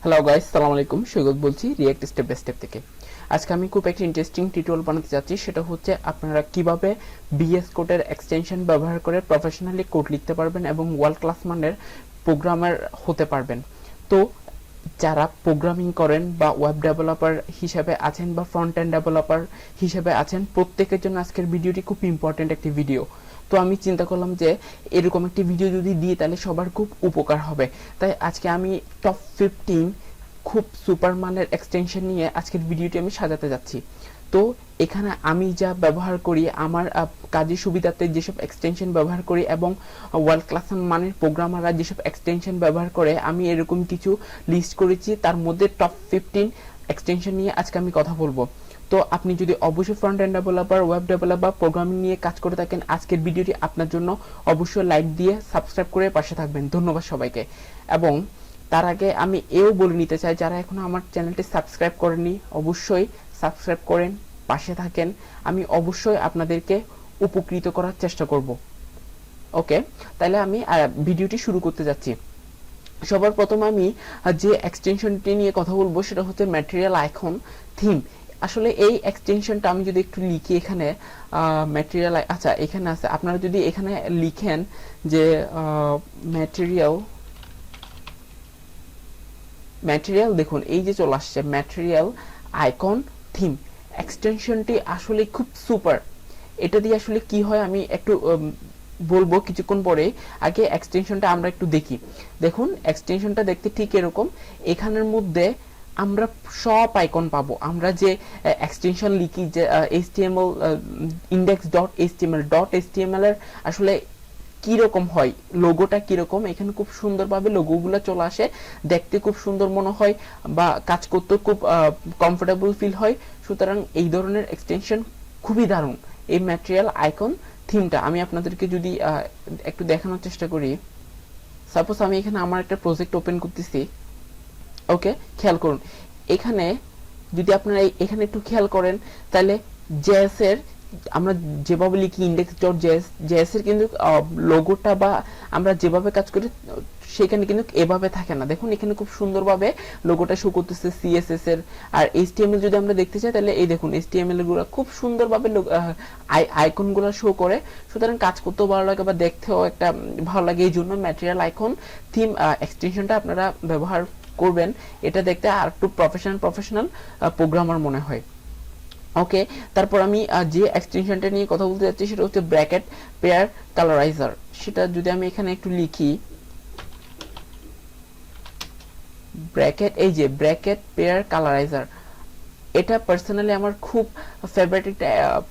Hello guys, সালাম আলাইকুম। সৈকত বলছি রিয়েক্ট স্টেপ বাই স্টেপ থেকে। আজকে আমি খুব একটা ইন্টারেস্টিং টিউটোরিয়াল বানাতে যাচ্ছি। সেটা হচ্ছে আপনারা কিভাবে বিএস কোডের এক্সটেনশন ব্যবহার করে প্রফেশনালি কোড লিখতে পারবেন এবং ওয়ার্ল্ড ক্লাস মানের প্রোগ্রামার হতে পারবেন। তো যারা প্রোগ্রামিং করেন বা ওয়েব ডেভেলপার হিসেবে আছেন বা ফ্রন্ট এন্ড ডেভেলপার হিসেবে আছেন, প্রত্যেকের জন্য আজকের ভিডিওটি খুব ইম্পর্টেন্ট একটি ভিডিও। তো আমি চিন্তা করলাম যে এরকম একটি ভিডিও যদি দিই তাহলে সবার খুব উপকার হবে। তাই আজকে আমি টপ 15 খুব সুপার মানের এক্সটেনশন নিয়ে আজকের ভিডিওটি আমি সাজাতে যাচ্ছি। তো এখানে আমি যা ব্যবহার করি, আমার কাজের সুবিধাতে যেসব এক্সটেনশন ব্যবহার করি এবং ওয়ার্ল্ড ক্লাস মানের প্রোগ্রামাররা যেসব এক্সটেনশন ব্যবহার করে, আমি এরকম কিছু লিস্ট করেছি। তার মধ্যে টপ 15 এক্সটেনশন নিয়ে আজকে আমি কথা বলবো। তো আপনি যদি অবশ্যই front end developer, web developer, programming নিয়ে কাজ করে থাকেন, আজকের ভিডিওটি আপনার জন্য। অবশ্যই লাইক দিয়ে সাবস্ক্রাইব করে পাশে থাকবেন। ধন্যবাদ সবাইকে। এবং তার আগে আমি এও বলে নিতে চাই, যারা এখনো আমার চ্যানেলটি সাবস্ক্রাইব করেননি অবশ্যই সাবস্ক্রাইব করেন, পাশে থাকেন। আমি অবশ্যই আপনাদেরকে উপকৃত করার চেষ্টা করব। ওকে, তাহলে আমি ভিডিওটি শুরু করতে যাচ্ছি। সবার প্রথম আমি যে এক্সটেনশনটি নিয়ে কথা বলবো সেটা হচ্ছে ম্যাটেরিয়াল আইকন থিম। আসলে এই এক্সটেনশনটা আমি যদি একটু লিখি এখানে, ম্যাটেরিয়াল, আচ্ছা এখানে আছে, আপনারা যদি এখানে লিখেন যে ম্যাটেরিয়াল, দেখুন এই যে চলে আসছে ম্যাটেরিয়াল আইকন থিম। এক্সটেনশনটি আসলে খুব সুপার। এটা দিয়ে আসলে কি হয় আমি একটু বলবো কিছুক্ষণ পরে। আগে এক্সটেনশনটা আমরা একটু দেখি। দেখুন এক্সটেনশনটা দেখতে ঠিক এরকম। এখানের মধ্যে আমরা সব আইকন পাবো। আমরা যে এক্সটেনশন লিখি, যে এইচটিএমএল index.html এর আসলে কিরকম হয়, লোগোটা কিরকম, এখানে খুব সুন্দরভাবে লোগোগুলো চলে আসে, দেখতে খুব সুন্দর মনে হয় বা কাজ করতে খুব কমফোর্টেবল ফিল হয়। সুতরাং এই ধরনের এক্সটেনশন খুবই দারুণ। এই ম্যাটেরিয়াল আইকন থিমটা আমি আপনাদেরকে যদি একটু দেখানোর চেষ্টা করি। সাপোজ আমি এখানে আমার একটা প্রজেক্ট ওপেন করতেছি। ওকে, খেয়াল করুন এখানে, যদি আপনারা এখানে একটু খেয়াল করেন তাহলে জেএস এর আমরা যেভাবে লিখি index.js এর কিন্তু লোগোটা বা আমরা যেভাবে কাজ করি সেখানে কিন্তু এভাবে থাকে না। দেখুন এখানে খুব সুন্দরভাবে লোগোটা শো করতেছে সিএসএস এর। আর এইচটিএমএল যদি আমরা দেখতে চাই তাহলে এই দেখুন এইচটিএমএল গুলো খুব সুন্দরভাবে আইকন গুলো শো করে। সুতরাং কাজ করতেও ভালো লাগে বা দেখতেও একটা ভালো লাগে। এই জন্য ম্যাটেরিয়াল আইকন থিম এক্সটেনশনটা আপনারা ব্যবহার করবেন। এটা দেখতে আর একটু প্রফেশনাল প্রোগ্রামার মনে হয়। ওকে, তারপর আমি যে এক্সটেনশনটা নিয়ে কথা বলতে যাচ্ছি সেটা হচ্ছে ব্র্যাকেট পেয়ার কালারাইজার। সেটা যদি আমি এখানে একটু লিখি, ব্র্যাকেট, এই যে ব্র্যাকেট পেয়ার কালারাইজার, এটা পার্সোনালি আমার খুব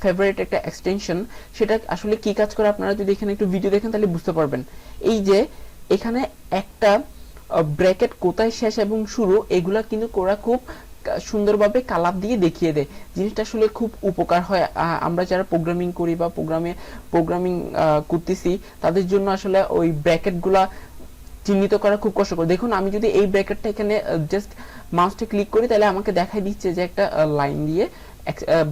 ফেভারিট একটা এক্সটেনশন। সেটা আসলে কি কাজ করে আপনারা যদি এখানে একটু ভিডিও দেখেন তাহলে বুঝতে পারবেন। এই যে এখানে একটা ব্র্যাকেট কোথায় শেষ এবং শুরু, এগুলা কিন্তু ওরা খুব সুন্দরভাবে কালার দিয়ে দেখিয়ে দেয়। জিনিসটা আসলে খুব উপকার হয় আমরা যারা প্রোগ্রামিং করি বা প্রোগ্রামিং করতেছি তাদের জন্য। আসলে ওই ব্র্যাকেট গুলা চিহ্নিত করা খুব কষ্টকর। দেখুন আমি যদি এই ব্র্যাকেটটা এখানে জাস্ট মাউসটা ক্লিক করি তাহলে আমাকে দেখাই দিচ্ছে যে একটা লাইন দিয়ে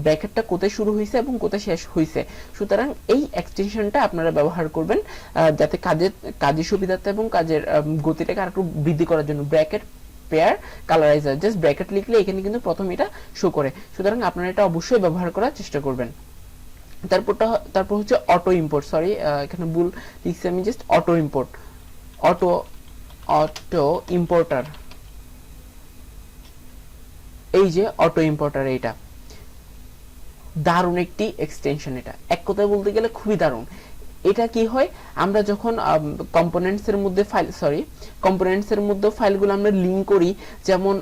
ব্র্যাকেটটা কোথায় শুরু হয়েছে এবং কোথায় শেষ হয়েছে। সুতরাং এই এক্সটেনশনটা আপনারা ব্যবহার করবেন যাতে কাজের সুবিধাতে এবং কাজের গতিটাকে আরেকটু বৃদ্ধি করার জন্য। ব্র্যাকেট পেয়ার কালারাইজার, জাস্ট ব্র্যাকেট লিখলে এখানে কিন্তু প্রথম এটা শো করে। সুতরাং আপনারা এটা অবশ্যই ব্যবহার করার চেষ্টা করবেন। তারপর হচ্ছে অটো ইম্পোর্ট, সরি এখানে ভুল লিখছি আমি, just auto import, auto importer. এই যে অটো ইম্পোর্টার, এইটা দারুণ একটি এক্সটেনশন। এটা এক কথায় বলতে গেলে খুবই দারুণ। এটা কি হয়, আমরা যখন কম্পোনেন্টস এর মধ্যে ফাইলগুলো আমরা লিংক করি, যেমন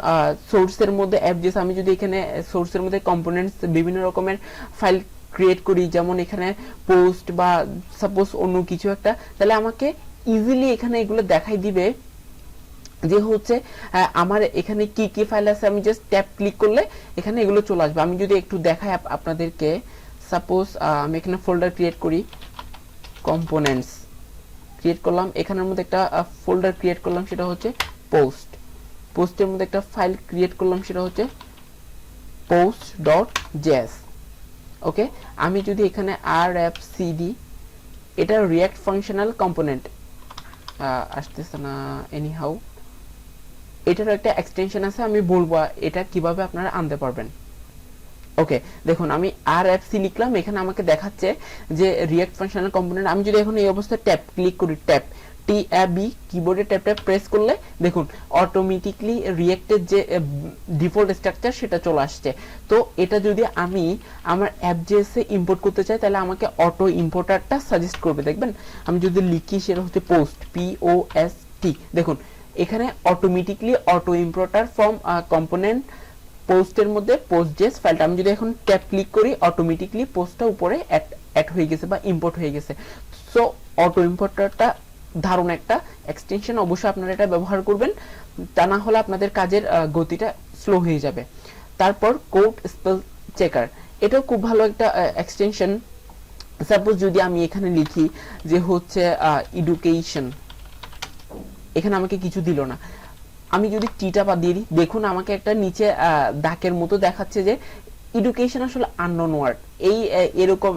সোর্সের মধ্যে অ্যাপজেস, আমি যদি এখানে সোর্সের মধ্যে কম্পোনেন্টস বিভিন্ন রকমের ফাইল ক্রিয়েট করি, যেমন এখানে পোস্ট বা সাপোজ অন্য কিছু একটা, তাহলে আমাকে ইজিলি এখানে এগুলো দেখাই দিবে যে হচ্ছে আমার এখানে কি কি ফাইল আছে। আমি জাস্ট ট্যাব ক্লিক করলে এখানে এগুলো চলে আসবে। আমি যদি একটু দেখাই আপনাদেরকে, সাপোজ আমি এখানে ফোল্ডার ক্রিয়েট করি, কম্পোনেন্টস ক্রিয়েট করলাম, এখানের মধ্যে একটা ফোল্ডার ক্রিয়েট করলাম সেটা হচ্ছে পোস্টের মধ্যে একটা ফাইল ক্রিয়েট করলাম সেটা হচ্ছে post.js। ওকে, আমি যদি এখানে rfcd, এটা রিঅ্যাক্ট ফাংশনাল কম্পোনেন্ট আসতেছে না, এনিহাউ এটারও একটা এক্সটেনশন আছে, আমি বলবো এটা কিভাবে আপনারা আনতে পারবেন। ওকে, দেখুন আমি আর এফ সি লিখলাম, এখানে আমাকে দেখাচ্ছে যে রিয়াক্ট ফাংশনাল কম্পোনেন্ট। আমি যদি এখন এই অবস্থায় ট্যাপ ক্লিক করি, ট্যাপ টি-বি কিবোর্ডে ট্যাপ ট্যাপ প্রেস করলে দেখুন অটোমেটিকলি রিয়াক্টের যে ডিফল্ট স্ট্রাকচার সেটা চলে আসছে। তো এটা যদি আমি আমার অ্যাপ.জেএস এ ইম্পোর্ট করতে চাই তাহলে আমাকে অটো ইম্পোর্টারটা সাজেস্ট করবে। দেখবেন আমি যদি লিখি সেটা হচ্ছে পোস্ট, POST, দেখুন এখানে automatically auto importer from component পোস্টের মধ্যে পোস্ট.জেএস ফাইলটা, আমি যদি এখন ট্যাপ ক্লিক করি অটোমেটিকলি পোস্টটা উপরে অ্যাড হয়ে গেছে বা ইম্পোর্ট হয়ে গেছে। সো অটো ইম্পোর্টারটা দারুণ একটা এক্সটেনশন, অবশ্যই আপনারা এটা ব্যবহার করবেন, তা না হলে আপনাদের কাজের গতিটা স্লো হয়ে যাবে। তারপর কোড স্পেল চেকার, এটাও খুব ভালো একটা এক্সটেনশন। সাপোজ যদি আমি এখানে লিখি যে হচ্ছে এডুকেশন, এখানে আমাকে কিছু দিল না, আমি যদি টিটা বাদ দিয়ে দিই, দেখুন আমাকে একটা নিচে দাগের মতো দেখাচ্ছে যে এডুকেশন আসলে আননোন ওয়ার্ড, এই এরকম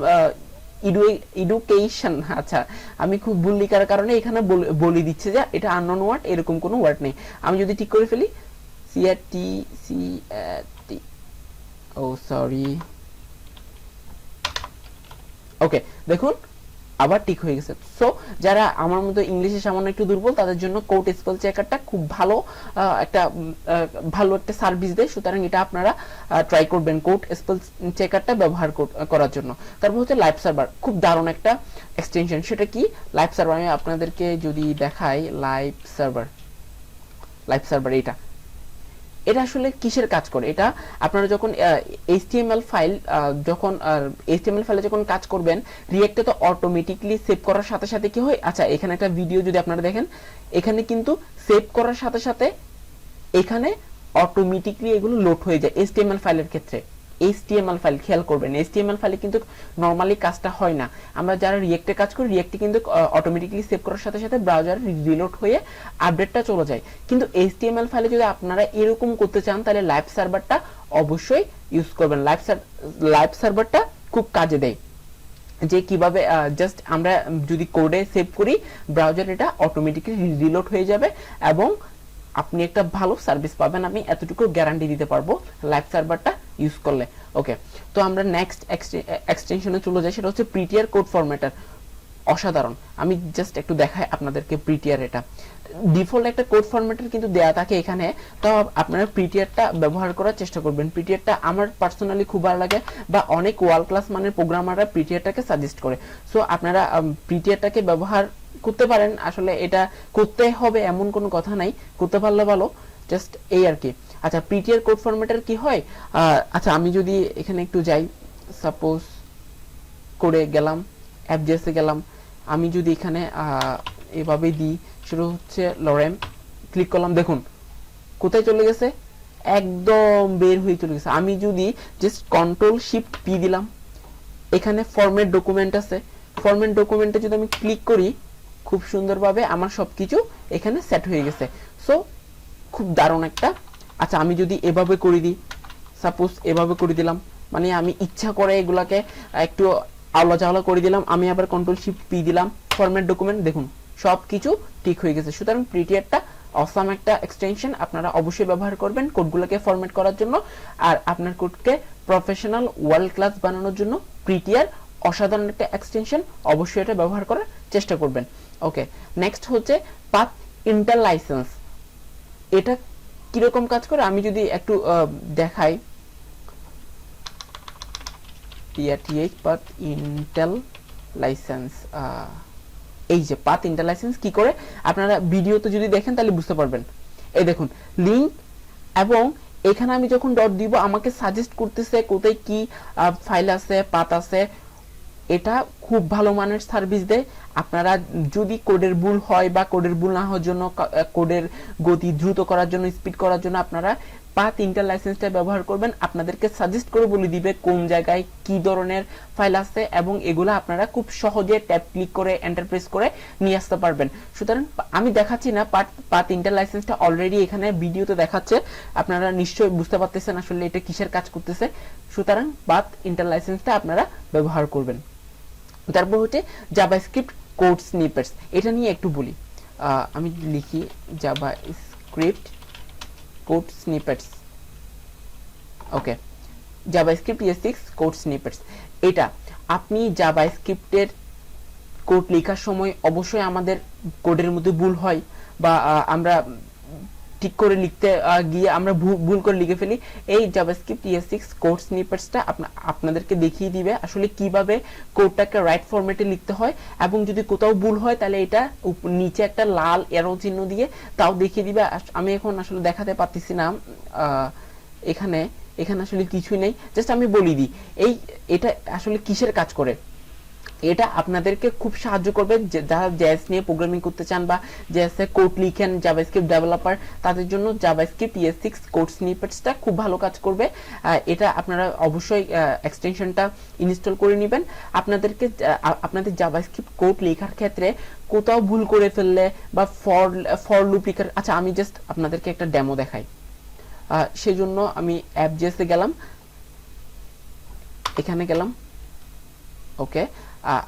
এডুকেশন। আচ্ছা, আমি খুব ভুল লিখার কারণে এখানে বলে দিচ্ছে যে এটা আননোন ওয়ার্ড, এরকম কোনো ওয়ার্ড নেই। আমি যদি ঠিক করে ফেলি CAT, ও সরি, ওকে দেখুন আবার ঠিক হয়ে গেছে। সো যারা আমার মতো ইংলিশে সামান্য একটু দুর্বল তাদের জন্য কোড স্পেল চেকারটা খুব ভালো একটা সার্ভিস দেয়, সুতরাং এটা আপনারা ট্রাই করবেন কোড স্পেল চেকারটা ব্যবহার করার জন্য। তারপর হচ্ছে লাইভ সার্ভার, খুব দারুণ একটা এক্সটেনশন। সেটা কি লাইভ সার্ভার, আমি আপনাদেরকে যদি দেখাই লাইভ সার্ভার এটা আসলে কিসের কাজ করে, এটা আপনারা যখন HTML ফাইলে যখন কাজ করবেন রিঅ্যাক্টে তো অটোমেটিকলি সেভ করার সাথে সাথে কি হয়, আচ্ছা এখানে একটা ভিডিও যদি আপনারা দেখেন, এখানে কিন্তু সেভ করার সাথে সাথে এখানে অটোমেটিকলি এগুলো লোড হয়ে যায় HTML ফাইলের ক্ষেত্রে। HTML ফাইল খেয়াল করবেন, HTML ফাইলে কিন্তু নরমালি কাজটা হয় না। আমরা যারা রিঅ্যাক্টে কাজ করি রিঅ্যাক্টে কিন্তু অটোমেটিকলি সেভ করার সাথে সাথে ব্রাউজারে রিলোড হয়ে আপডেটটা চলে যায়। কিন্তু HTML ফাইলে যদি আপনারা এরকম করতে চান তাহলে লাইভ সার্ভারটা অবশ্যই ইউজ করবেন। লাইভ সার্ভারটা খুব কাজে দেয়, যে কিভাবে জাস্ট আমরা যদি কোডে সেভ করি ব্রাউজার এটা অটোমেটিকলি রিলোড হয়ে যাবে এবং আপনি একটা ভালো সার্ভিস পাবেন, আমি এতটুকু গ্যারান্টি দিতে পারবো লাইভ সার্ভারটা ইউজ করলে। ওকে, তো আমরা নেক্সট এক্সটেনশনে চলে যাই, সেটা হচ্ছে প্রিটিয়ার কোড ফরম্যাটার। অসাধারণ, আমি জাস্ট একটু দেখাই আপনাদেরকে প্রিটিয়ার। এটা ডিফল্ট একটা কোড ফরম্যাটার কিন্তু দেয়া থাকে এখানে, তো আপনারা প্রিটিয়ারটা ব্যবহার করার চেষ্টা করবেন। প্রিটিয়ারটা আমার পার্সোনালি খুব ভালো লাগে, বা অনেক ওয়ার্ল্ড ক্লাস মানের প্রোগ্রামাররা প্রিটিয়ারটাকে সাজেস্ট করে। সো আপনারা প্রিটিয়ারটাকে ব্যবহার করতে পারেন, আসলে এটা করতে হবে এমন কোনো কথা নাই, করতে পারলে ভালো, জাস্ট এই আর কি। আচ্ছা, প্রিটিয়ার কোড ফরম্যাটার কি হয়, আচ্ছা আমি যদি এখানে একটু যাই, সাপোজ করে গেলাম অ্যাপ.জেএস এ গেলাম, আমি যদি এখানে এভাবে দিই, সেটা হচ্ছে লরেম, ক্লিক করলাম, দেখুন কোথায় চলে গেছে, একদম বের হয়ে চলে গেছে। আমি যদি জাস্ট Ctrl+Shift+P দিলাম, এখানে ফরম্যাট ডকুমেন্ট আছে, ফরম্যাট ডকুমেন্টে যদি আমি ক্লিক করি খুব সুন্দরভাবে আমার সবকিছু এখানে সেট হয়ে গেছে। সো খুব দারুণ একটা। আচ্ছা আমি যদি এভাবে করে দিই, সাপোজ এভাবে করে দিলাম, মানে আমি ইচ্ছা করে এগুলাকে একটু আওলা চাওলা করে দিলাম, আমি আবার Ctrl+Shift+P দিলাম, ফরম্যাট ডকুমেন্ট, দেখুন সবকিছু ঠিক হয়ে গেছে। সুতরাং প্রিটিয়ারটা অসাম একটা এক্সটেনশন, আপনারা অবশ্যই ব্যবহার করবেন কোডগুলোকে ফরম্যাট করার জন্য, আর আপনার কোডকে প্রফেশনাল ওয়ার্ল্ড ক্লাস বানানোর জন্য প্রিটিয়ার অসাধারণ একটা এক্সটেনশন, অবশ্যই এটা ব্যবহার করার চেষ্টা করবেন। ওকে, নেক্সট হচ্ছে পাথ ইন্টারলাইসেন্স। এটা কিরকম কাজ করে আমি যদি একটু দেখাই, পাথ ইন্টারলাইসেন্স, এই যে পাথ ইন্টারলাইসেন্স কি করে আপনারা ভিডিওতে যদি দেখেন তাহলে বুঝতে পারবেন। এই দেখুন লিংক, এবং এখানে আমি যখন ডট দিব আমাকে সাজেস্ট করতেছে কোথায় কি ফাইল আছে, পাথ আছে। এটা খুব ভালো মানের সার্ভিস দেয়। আপনারা যদি কোডের ভুল হয় বা কোডের ভুল না হওয়ার জন্য, কোডের গতি দ্রুত করার জন্য, স্পিড করার জন্য আপনারা পাথ ইন্টারলাইসেন্সটা ব্যবহার করবেন। আপনাদেরকে সাজেস্ট করে বলে দিবে কোন জায়গায় কি ধরনের ফাইল আছে, এবং এগুলো আপনারা খুব সহজে ট্যাব ক্লিক করে এন্টার প্রেস করে নিয়ে আসতে পারবেন। সুতরাং আমি দেখাচ্ছি না, পাথ ইন্টারলাইসেন্সটা অলরেডি এখানে ভিডিওতে দেখাচ্ছে, আপনারা নিশ্চয়ই বুঝতে পারতেছেন আসলে এটা কিসের কাজ করতেছে। সুতরাং পাথ ইন্টারলাইসেন্সটা আপনারা ব্যবহার করবেন। তারপর হচ্ছে জাভাস্ক্রিপ্ট কোড স্নিপেটস, এটা নিয়ে একটু বলি। আমি লিখি জাভাস্ক্রিপ্ট কোড স্নিপেটস। ওকে, জাভাস্ক্রিপ্ট ES6 কোড স্নিপেটস, এটা আপনি জাভাস্ক্রিপ্টের কোড লেখার সময় অবশ্যই আমাদের কোডের মধ্যে ভুল হয় বা আমরা ঠিক করে লিখতে গিয়ে আমরা ভুল করে লিখে ফেলি। এই জাভাস্ক্রিপ্ট ES6 কোড স্নিপেটসটা আপনাদেরকে দেখিয়ে দিবে আসলে কিভাবে কোডটাকে রাইট ফরম্যাটে লিখতে হয়, এবং যদি কোথাও ভুল হয় তাহলে এটা নিচে একটা লাল এরো চিহ্ন দিয়ে তাও দেখিয়ে দিবে। আমি এখন আসলে দেখাতে পারতেছি না, এখানে আসলে কিছুই নেই, জাস্ট আমি বলি দিই এটা আসলে কিসের কাজ করে। এটা আপনাদেরকে খুব সাহায্য করবে যারা জেএস নিয়ে প্রোগ্রামিং করতে চান বা জেএস এ কোড লিখেন, জাভাস্ক্রিপ্ট ডেভেলপার, তাদের জন্য জাভাস্ক্রিপ্ট ES6 কোড স্নিপেটসটা খুব ভালো কাজ করবে। এটা আপনারা অবশ্যই এক্সটেনশনটা ইনস্টল করে নেবেন। আপনাদের জাভাস্ক্রিপ্ট কোড লেখার ক্ষেত্রে কোথাও ভুল করে ফেললে বা ফর লুপ লেখার, আচ্ছা আমি জাস্ট আপনাদেরকে একটা ডেমো দেখাই। সেজন্য আমি অ্যাপ.js এ গেলাম, এখানে গেলাম। ওকে,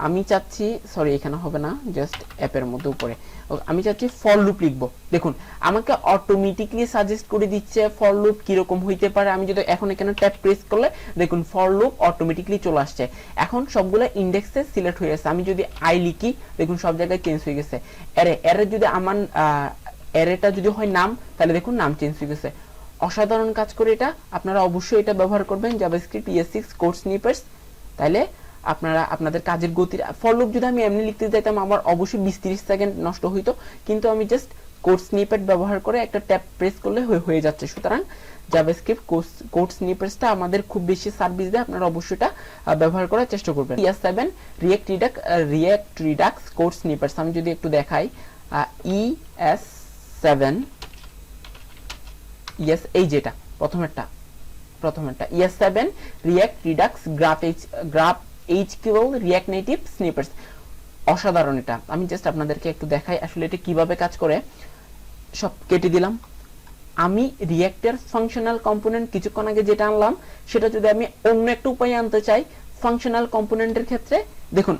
আমি চাচ্ছি, সরি এখানে হবে না, জাস্ট অ্যাপের মধ্যে উপরে আমি চাচ্ছি ফর লুপ লিখবো। দেখুন আমাকে অটোমেটিকলি সাজেস্ট করে দিচ্ছে ফর লুপ কিরকম হইতে পারে। আমি যদি এখন এখানে ট্যাব প্রেস করলে দেখুন ফর লুপ অটোমেটিকলি চলে আসছে। এখন সবগুলো ইন্ডেক্সে সিলেক্ট হয়ে গেছে। আমি যদি আই লিখি দেখুন সব জায়গায় চেঞ্জ হয়ে গেছে। এরে যদি আমার এরেটা যদি হয় নাম, তাহলে দেখুন নাম চেঞ্জ হয়ে গেছে। অসাধারণ কাজ করে এটা, আপনারা অবশ্যই এটা ব্যবহার করবেন জাভাস্ক্রিপ্ট ES6 কোড স্নিপেটস। তাহলে আপনারা আপনাদের কাজের গতির, ফর লুপ যদি আমি এমনি লিখতে যাইতাম আমার অবশ্যই 20-30 সেকেন্ড নষ্ট হইতো, কিন্তু আমি জাস্ট কোড স্নিপেট ব্যবহার করে একটা ট্যাব প্রেস করলে হয়ে যাচ্ছে। সুতরাং জাভাস্ক্রিপ্ট কোড স্নিপেটসটা আমাদের খুব বেশি সার্ভিস দেয়, আপনারা অবশ্যই এটা ব্যবহার করার চেষ্টা করবেন। ES7 React Redux code snippets, আমি যদি একটু দেখাই, ES7 এই যেটা প্রথমেরটা ES7 React Redux graph HQL react native snippets, অসাধারণ এটা। আমি জাস্ট আপনাদেরকে একটু দেখাই আসলে এটা কিভাবে কাজ করে। সব কেটে দিলাম। আমি রিঅ্যাক্টের ফাংশনাল কম্পোনেন্ট কিছুক্ষণ আগে যেটা আনলাম সেটা যদি আমি অন্য একটা উপায়ে আনতে চাই ফাংশনাল কম্পোনেন্টের ক্ষেত্রে, দেখুন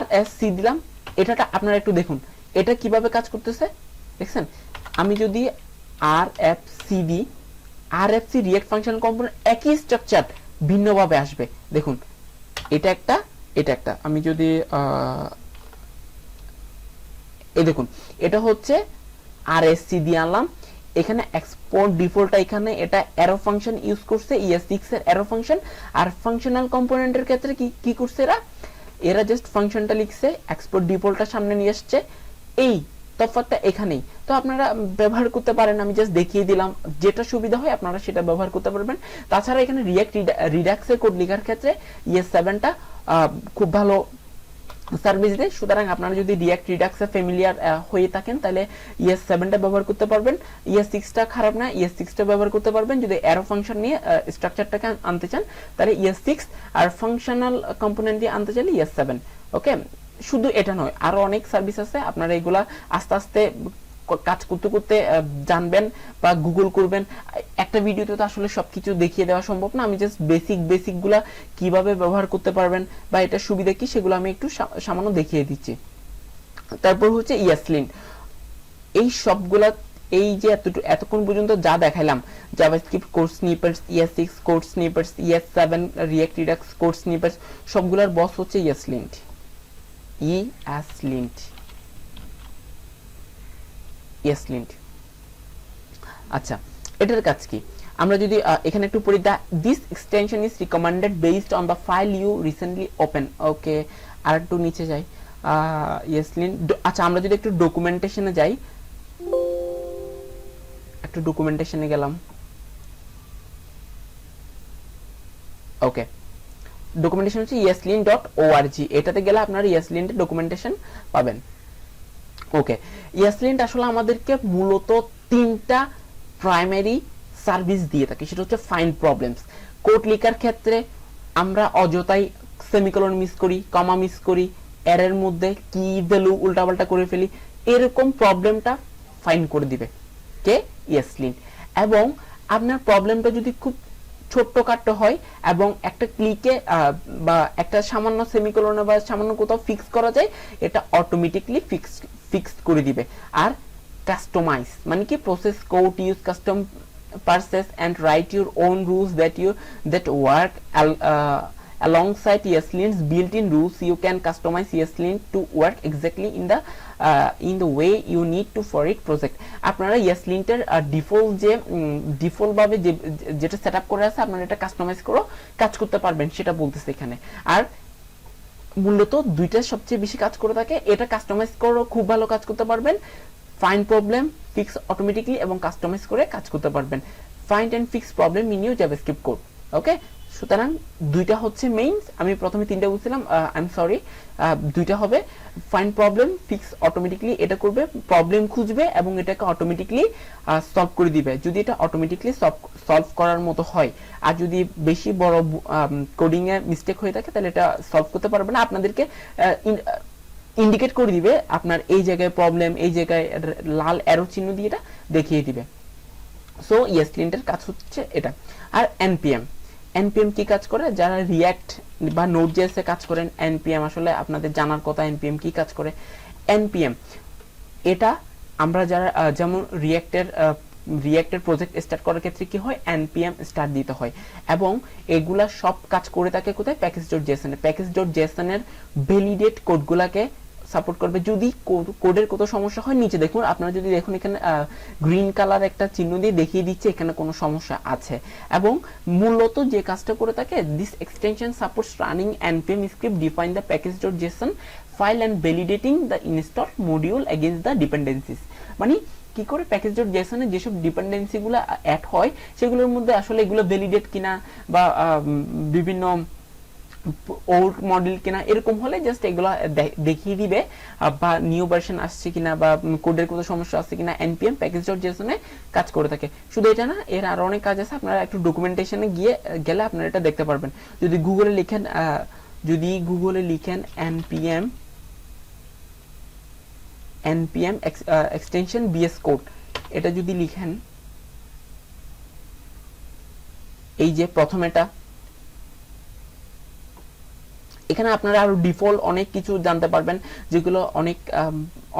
RFC দিলাম। এটা আপনারা একটু দেখুন এটা কিভাবে কাজ করতেছে, দেখছেন? আমি যদি RFC দিই, RFC রিঅ্যাক্ট ফাংশনাল কম্পোনেন্ট একই স্ট্রাকচার ভিন্নভাবে আসবে। দেখুন এটা একটা আমি যদি এই দেখুন এটা হচ্ছে RSC দিয়ে আনলাম। এখানে এক্সপোর্ট ডিফল্টটা এখানে এটা অ্যারো ফাংশন ইউজ করছে, ES6 এর অ্যারো ফাংশন। আর ফাংশনাল কম্পোনেন্টের ক্ষেত্রে কি করছে এরা জাস্ট ফাংশনটা লিখছে, এক্সপোর্ট ডিফল্টটা সামনে নিয়ে আসছে। এই তফাৎটা এখানেই। তো আপনারা ব্যবহার করতে পারেন, আমি জাস্ট দেখিয়ে দিলাম, যেটা সুবিধা হয় আপনারা সেটা ব্যবহার করতে পারবেন। তাছাড়া এখানে রিঅ্যাক্ট রিডাক্সে কোড লেখার ক্ষেত্রে ES7টা খুব ভালো সার্ভিস দেয়। সুতরাং আপনারা যদি রিঅ্যাক্ট রিডাক্সে ফ্যামিলিয়ার হয়ে থাকেন তাহলে ES7টা ব্যবহার করতে পারবেন। ES6টা খারাপ না, ES6টা ব্যবহার করতে পারবেন। যদি অ্যারো ফাংশন নিয়ে স্ট্রাকচারটাকে আনতে চান তাহলে ES6, আর ফাংশনাল কম্পোনেন্ট দিয়ে আনতে চাইলে ES7। ওকে, শুধু এটা নয় আরো অনেক সার্ভিস আছে, আপনারা এগুলা আস্তে আস্তে কাজ করতে করতে জানবেন বা গুগল করবেন। একটা ভিডিওতে তো আসলে সবকিছু দেখিয়ে দেওয়া সম্ভব না, আমি জাস্ট বেসিক গুলা কিভাবে ব্যবহার করতে পারবেন বা এটা সুবিধা কি সেগুলো আমি একটু সামান্য দেখিয়ে দিচ্ছি। তারপর হচ্ছে ESLint, এই সবগুলা এই যে এতক্ষণ পর্যন্ত যা দেখাইলাম, JavaScript code snippets, ES6 code snippets, ES7 React Redux code snippets, সবগুলার বস হচ্ছে ESLint। আচ্ছা, এটার কাজ কি আমরা যদি এখানে একটু পড়ি, this extension is recommended based on the file you recently open. Okay, আর একটু নিচে যাই, ESLint। আচ্ছা, আমরা যদি একটু ডকুমেন্টেশনে যাই, একটু ডকুমেন্টেশনে গেলাম। ওকে, ডকুমেন্টেশন হচ্ছে eslint.org, এটাতে গেলে আপনারা ESLint এর ডকুমেন্টেশন পাবেন। ওকে, ESLint আসলে আমাদেরকে মূলত তিনটা প্রাইমারি সার্ভিস দিয়ে থাকে। সেটা হচ্ছে ফাইন্ড প্রবলেমস। কোড লেখার ক্ষেত্রে আমরা অযথাই সেমিকোলন মিস করি, কমা মিস করি, এরর মধ্যে কি ভ্যালু উল্টাপাল্টা করে ফেলি, এরকম প্রবলেমটা ফাইন্ড করে দিবে কে? ESLint। এবং আপনার প্রবলেমটা যদি খুব ছোট্টখাট্ট হয় এবং একটা ক্লিকে বা একটা সামান্য সেমিকোলনে বা সামান্য কোথাও ফিক্স করা যায়, এটা অটোমেটিকলি ফিক্স করে দিবে। আর কাস্টমাইজ মানে কি, process code use custom purchase and write your own rules that work alongside ESLint's built-in rules. You can customize ESLint to work exactly in the way you need to for it project. আপনারা ESLint এর default ভাবে যেটা setup করে আছে আপনারা এটা customise করে কাজ করতে পারবেন সেটা বলতেছে এখানে। আর মূলত দুইটা সবচেয়ে বেশি কাজ করে থাকে, এটা কাস্টমাইজ করে খুব ভালো কাজ করতে পারবেন, ফাইন্ড প্রবলেম ফিক্স অটোমেটিকলি এবং কাস্টমাইজ করে কাজ করতে পারবেন। Find and fix problem in your JavaScript code. Okay, সুতরাং দুইটা হচ্ছে মেইন, আমি প্রথমে তিনটা বলছিলাম, আই এম সরি, দুইটা হবে। ফাইন্ড প্রবলেম ফিক্স অটোমেটিকলি এটা করবে, প্রবলেম খুঁজবে এবং এটাকে অটোমেটিকলি সলভ করে দিবে যদি এটা অটোমেটিকলি সলভ করার মতো হয়। আর যদি বেশি বড় কোডিং এ মিস্টেক হয়ে থাকে তাহলে এটা সলভ করতে পারবে না, আপনাদেরকে ইন্ডিকেট করে দিবে আপনার এই জায়গায় প্রবলেম, এই জায়গায় লাল অ্যারো চিহ্ন দিয়ে এটা দেখিয়ে দিবে। সো ESLint এর কাজ হচ্ছে এটা। আর npm কি কাজ করে? যারা রিঅ্যাক্ট বা নোড.js এ কাজ করেন, npm আসলে আপনাদের জানার কথা npm কি কাজ করে। npm এটা আমরা যারা যেমন রিঅ্যাক্টের প্রজেক্ট স্টার্ট করার ক্ষেত্রে কি হয়, npm স্টার্ট দিতে হয় এবং এগুলা সব কাজ করে থাকে কোথায়, প্যাকেজ.json এ। প্যাকেজ.json এর ভ্যালিডেট কোডগুলাকে সাপোর্ট করবে। যদি কোডের কত সমস্যা হয় নিচে দেখুন, আপনারা যদি দেখুন এখানে গ্রিন কালার একটা চিহ্ন দিয়ে দেখিয়ে দিচ্ছে এখানে কোনো সমস্যা আছে। এবং মূলত যে কাজটা করে থাকে, this extension supports running npm script define the প্যাকেজ.json file and validating the install module against the dependencies. মানে কি করে প্যাকেজ.json এ যেসব ডিপেন্ডেন্সি গুলো অ্যাড হয় সেগুলোর মধ্যে আসলে এগুলো ভ্যালিডেট কিনা বা বিভিন্ন ওল্ড মডেল কিনা এরকম হলে জাস্ট এগুলো দেখিয়ে দিবে, বা নিউ ভার্সন আসছে কিনা বা কোডের কোনো সমস্যা আছে কিনা npm প্যাকেজ.json এ কাজ করে থাকে। শুধু এটা না, এর আরো অনেক কাজ আছে, আপনারা একটু ডকুমেন্টেশনে গেলে আপনারা এটা দেখতে পারবেন। যদি গুগলে লিখেন npm এক্সটেনশন bs কোড, এটা যদি লিখেন, এই যে প্রথম এটা, এখানে আপনারা আরো ডিফল্ট অনেক কিছু জানতে পারবেন যেগুলো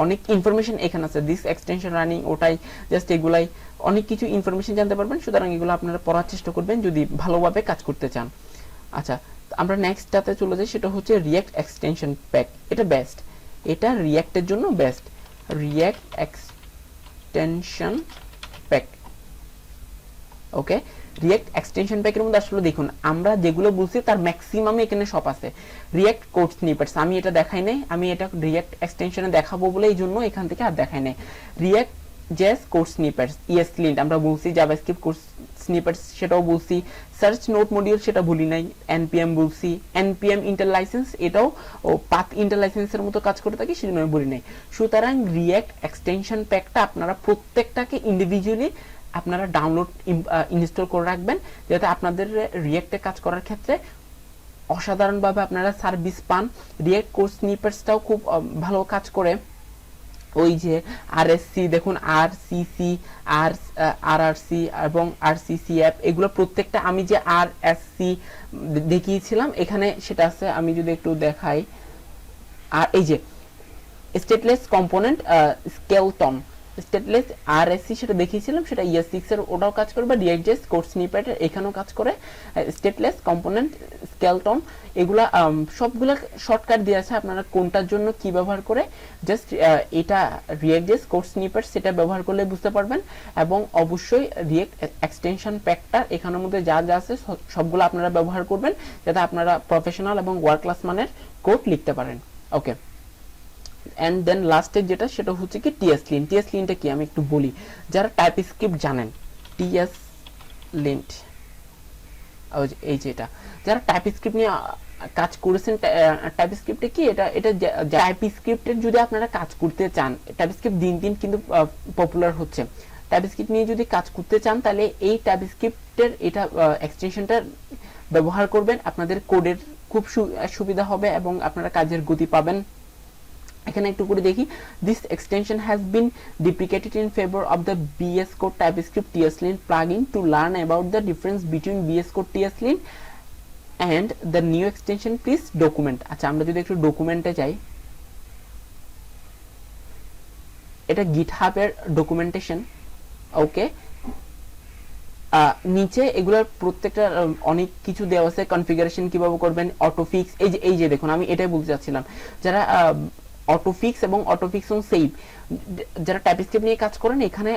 অনেক ইনফরমেশন এখানে আছে। দিস এক্সটেনশন রানিং, ওটাই জাস্ট এগুলাই অনেক কিছু ইনফরমেশন জানতে পারবেন। সুতরাং এগুলো আপনারা পড়ার চেষ্টা করবেন যদি ভালোভাবে কাজ করতে চান। আচ্ছা, আমরা নেক্সটটাতে চলে যাই, সেটা হচ্ছে রিঅ্যাক্ট এক্সটেনশন প্যাক। এটা বেস্ট, এটা রিঅ্যাক্টের জন্য বেস্ট, রিঅ্যাক্ট এক্সটেনশন প্যাক। ওকে, রিঅ্যাক্ট এক্সটেনশন প্যাকের মধ্যে আসলে দেখুন আমরা যেগুলো বলছি তার ম্যাক্সিমাম এখানে সব আছে। রিঅ্যাক্ট কোড স্নিপেটস আমি এটা দেখাই নাই, আমি এটা রিঅ্যাক্ট এক্সটেনশনে দেখাবো বলে এই জন্য এখান থেকে আর দেখাই নাই। React JS code snippets, ESLint আমরা বলছি, জাভাস্ক্রিপ্ট কোড স্নিপেটস সেটাও বলছি, সার্চ নোট মডিউল সেটা বলি নাই, npm বলছি, npm ইন্টারলাইসেন্স এটাও পাথ ইন্টারলাইসেন্সের মতো কাজ করে থাকি সেজন্য আমি বলি নাই। সুতরাং রিঅ্যাক্ট এক্সটেনশন প্যাকটা আপনারা প্রত্যেকটাকে ইন্ডিভিজুয়ালি আপনারা ডাউনলোড ইনস্টল করে রাখবেন, যাতে আপনাদের রিঅ্যাক্টে কাজ করার ক্ষেত্রে অসাধারণভাবে আপনারা সার্ভিস পান। রিঅ্যাক্ট কোড স্নিপেটসটাও খুব ভালো কাজ করে। ওই যে আরএসসি দেখুন, আরসিসি, আরআরসি এবং আরসিসি অ্যাপ, এগুলো প্রত্যেকটা আমি যে আরএসসি দেখিয়েছিলাম এখানে সেটা আছে। আমি যদি একটু দেখাই, আর এই যে stateless component skeleton, stateless RSC সেটা দেখিয়েছিলাম, সেটা ES6 এর ওটাও কাজ করে, বা রিঅ্যাক্ট.js কোড স্নিপেট এখানেও কাজ করে। স্টেটলেস কম্পোনেন্ট স্কেলটন এগুলা সবগুলা শর্টকাট দেওয়া আছে, আপনারা কোনটার জন্য কি ব্যবহার করে জাস্ট এটা রিঅ্যাক্ট.js কোড স্নিপেট সেটা ব্যবহার করলে বুঝতে পারবেন। এবং অবশ্যই রিঅ্যাক্ট এক্সটেনশন প্যাকটা এখানের মধ্যে যা যা আছে সবগুলো আপনারা ব্যবহার করবেন যাতে আপনারা প্রফেশনাল এবং ওয়ার্ল্ড ক্লাস মানের কোড লিখতে পারেন। ওকে, এন্ড দেন লাস্টের যেটা সেটা হচ্ছে কি TSLint। TSLint কি আমি একটু বলি, যারা টাইপস্ক্রিপ্ট জানেন, TSLint এই যেটা যারা টাইপস্ক্রিপ্ট নিয়ে কাজ করেছেন, টাইপস্ক্রিপ্টে কি এটা টাইপস্ক্রিপ্টের যদি আপনারা কাজ করতে চান, টাইপস্ক্রিপ্ট দিন দিন কিন্তু পপুলার হচ্ছে, টাইপস্ক্রিপ্ট নিয়ে যদি কাজ করতে চান তাহলে এই টাইপস্ক্রিপ্টের এটা এক্সটেনশনটা ব্যবহার করবেন, আপনাদের কোডের খুব সুবিধা হবে এবং আপনারা কাজের গতি পাবেন। এখানে একটু করে দেখি, this extension has been deprecated in favor of the VS Code TypeScript TSLint plugin. To learn about the difference between VS Code TSLint and the new extension, please document. আচ্ছা, আমরা যদি একটু ডকুমেন্টে যাই, এটা GitHub এর ডকুমেন্টেশন। ওকে, নিচে এগুলোর প্রত্যেকটা অনেক কিছু দেওয়া আছে, কনফিগারেশন কিভাবে করবেন, অটোফিক্স, এই যে দেখুন আমি এটাই বলতে চাচ্ছিলাম, যারা অটোফিক্স এবং অটোফিক্স অন সেভ যারা টাইপস্ক্রিপ্ট নিয়ে কাজ করেন এখানে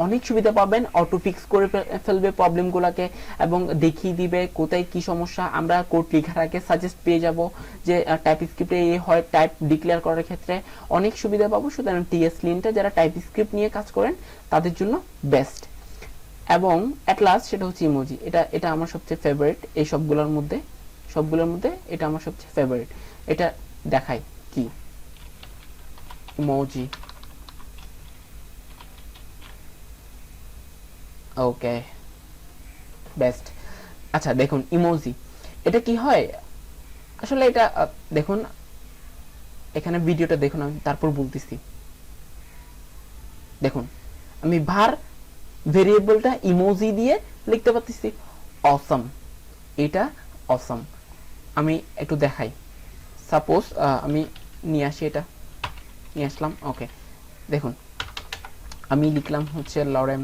অনেক সুবিধা পাবেন, অটোফিক্স করে ফেলবে প্রবলেমগুলোকে এবং দেখিয়ে দিবে কোথায় কি সমস্যা। আমরা কোড লেখার আগে সাজেস্ট পেয়ে যাব যে টাইপস্ক্রিপ্টে এই হয়, টাইপ ডিক্লেয়ার করার ক্ষেত্রে অনেক সুবিধা পাবো। সুতরাং টিএসলিনটা যারা টাইপস্ক্রিপ্ট নিয়ে কাজ করেন তাদের জন্য বেস্ট। এবং অ্যাট লাস্ট সেটা হচ্ছে ইমোজি, এটা আমার সবচেয়ে ফেভারিট, এই সবগুলোর মধ্যে এটা আমার সবচেয়ে ফেভারিট। এটা দেখাই কি ইমোজি, ওকে বেস্ট। আচ্ছা দেখুন ইমোজি এটা কি হয় আসলে, এটা দেখুন এখানে ভিডিওটা দেখুন, আমি তারপর বলতেছি। দেখুন আমি ভার ভেরিয়েবলটা ইমোজি দিয়ে লিখতে পারতেছি, অসম, এটা অসম। আমি একটু দেখাই, সাপোজ আমি নিয়ে আসি, এটা নিয়ে আসলাম, ওকে দেখুন আমি লিখলাম হচ্ছে লরেম,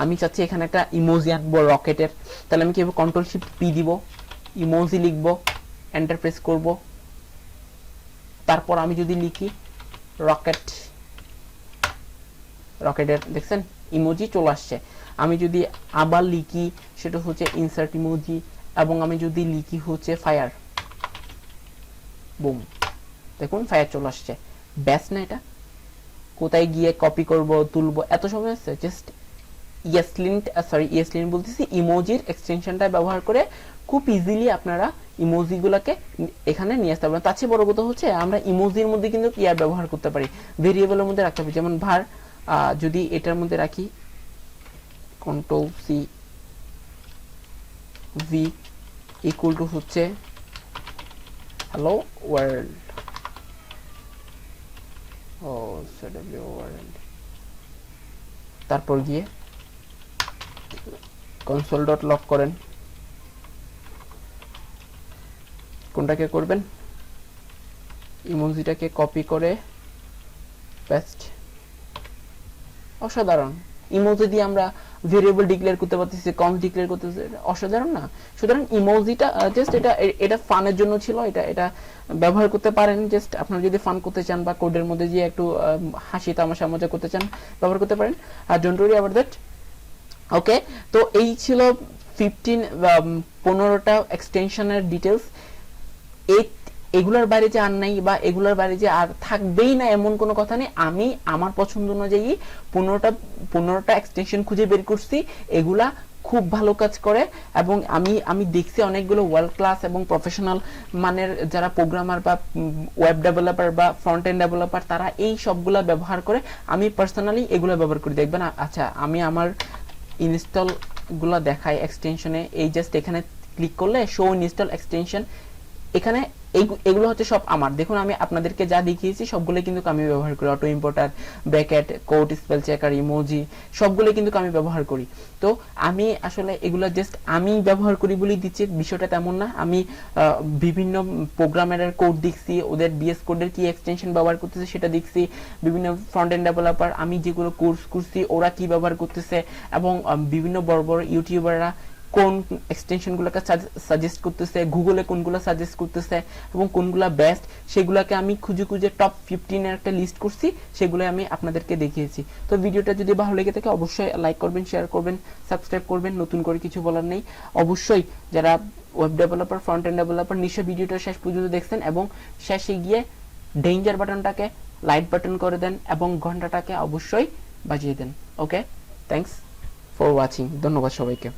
আমি চাচ্ছি এখানে একটা ইমোজি আনবো রকেটের, তাহলে আমি কি কন্ট্রোল শিফট পি দিব, ইমোজি লিখবো, এন্টার প্রেস করব, তারপর আমি যদি লিখি রকেটের দেখছেন ইমোজি চলে আসছে। আমি যদি আবার লিখি সেটা হচ্ছে ইনসার্ট ইমোজি, এবং আমি যদি লিখি হচ্ছে ফায়ার, বুম, দেখুন ফায়ার চলে আসছে। বেস্ট না এটা? কোথায় গিয়ে কপি করব, তুলবো, এত সময় আছে। জাস্ট ইয়েসলিন বলতেছি, ইমোজির এক্সটেনশনটা ব্যবহার করে খুব ইজিলি আপনারা ইমোজিগুলোকে এখানে নিয়ে আসতে পারবেন। তার চেয়ে বড় কথা হচ্ছে আমরা ইমোজির মধ্যে কিন্তু ইয়ার ব্যবহার করতে পারি, ভেরিয়েবলের মধ্যে রাখতে পারি। যেমন ভার যদি এটার মধ্যে রাখি control C V equal to হচ্ছে হ্যালো ওয়ার্ল্ড, ও সিডব্লিউ ওয়ার্ল্ড, তারপর গিয়ে কনসোল ডট লক করেন, কোনটাকে করবেন, ইমোজিটাকে কপি করে পেস্ট। অসাধারণ, ইমোজি দিয়ে আমরা ভেরিয়েবল ডিক্লেয়ার করতে পারতেছি, কনস্ট ডিক্লেয়ার করতেছি, অসাধারণ না? সুতরাং ইমোজিটা জাস্ট এটা ফানের জন্য ছিল, এটা ব্যবহার করতে পারেন। জাস্ট আপনারা যদি ফান করতে চান বা কোডের মধ্যে যে একটু হাসি তামাশা মজা করতে চান ব্যবহার করতে পারেন। আর ডোন্ট ওয়ারি অ্যাবাউট দ্যাট। ওকে, তো এই ছিল 15টা এক্সটেনশনের ডিটেলস। এগুলোর বাইরে যে আর নাই বা এগুলোর বাইরে যে আর থাকবেই না এমন কোনো কথা নেই। আমি আমার পছন্দ অনুযায়ী 15টা এক্সটেনশন খুঁজে বের করছি, এগুলা খুব ভালো কাজ করে। এবং আমি দেখছি অনেকগুলো ওয়ার্ল্ড ক্লাস এবং প্রফেশনাল মানের যারা প্রোগ্রামার বা ওয়েব ডেভেলপার বা ফ্রন্ট এন্ড ডেভেলপার তারা এই সবগুলা ব্যবহার করে। আমি পার্সোনালি এগুলো ব্যবহার করি, দেখবেন। আচ্ছা আমি আমার ইনস্টল গুলা দেখাই এক্সটেনশনে, এই জাস্ট এখানে ক্লিক করলে শো ইনস্টল এক্সটেনশন, এখানে এগুলো হচ্ছে সব আমার। দেখুন আমি আপনাদেরকে যা দেখিয়েছি সবগুলো কিন্তু আমি ব্যবহার করি, auto importer, bracket, code spell checker, emoji, সবগুলো কিন্তু আমি ব্যবহার করি। তো আমি আসলে এগুলো জাস্ট আমি ব্যবহার করি বলেই দিচ্ছি, বিষয়টা তেমন না। আমি বিভিন্ন প্রোগ্রামারের কোড দেখছি, ওদের বিএস কোডের কি এক্সটেনশন ব্যবহার করতেছে সেটা দেখছি, বিভিন্ন ফ্রন্ট এন্ড ডেভেলপার আমি যেগুলো কোর্স করছি ওরা কি ব্যবহার করতেছে, এবং বিভিন্ন বড় বড় ইউটিউবাররা কোন এক্সটেনশনগুলোকে সাজেস্ট করতেছে, গুগলে কোনগুলো সাজেস্ট করতেছে এবং কোনগুলো বেস্ট, সেগুলোকে আমি খুঁজে টপ 15 এর একটা লিস্ট করছি, সেগুলো আমি আপনাদেরকে দেখিয়েছি। তো ভিডিওটা যদি ভালো লেগে থাকে অবশ্যই লাইক করবেন, শেয়ার করবেন, সাবস্ক্রাইব করবেন। নতুন করে কিছু বলার নেই। অবশ্যই যারা web developer, front end developer নিশ্চয়ই ভিডিওটা শেষ পর্যন্ত দেখছেন, এবং শেষে গিয়ে ডেঞ্জার বাটনটাকে লাইট বাটন করে দেন এবং ঘন্টাটাকে অবশ্যই বাজিয়ে দেন। ওকে, থ্যাঙ্কস ফর ওয়াচিং। ধন্যবাদ সবাইকে।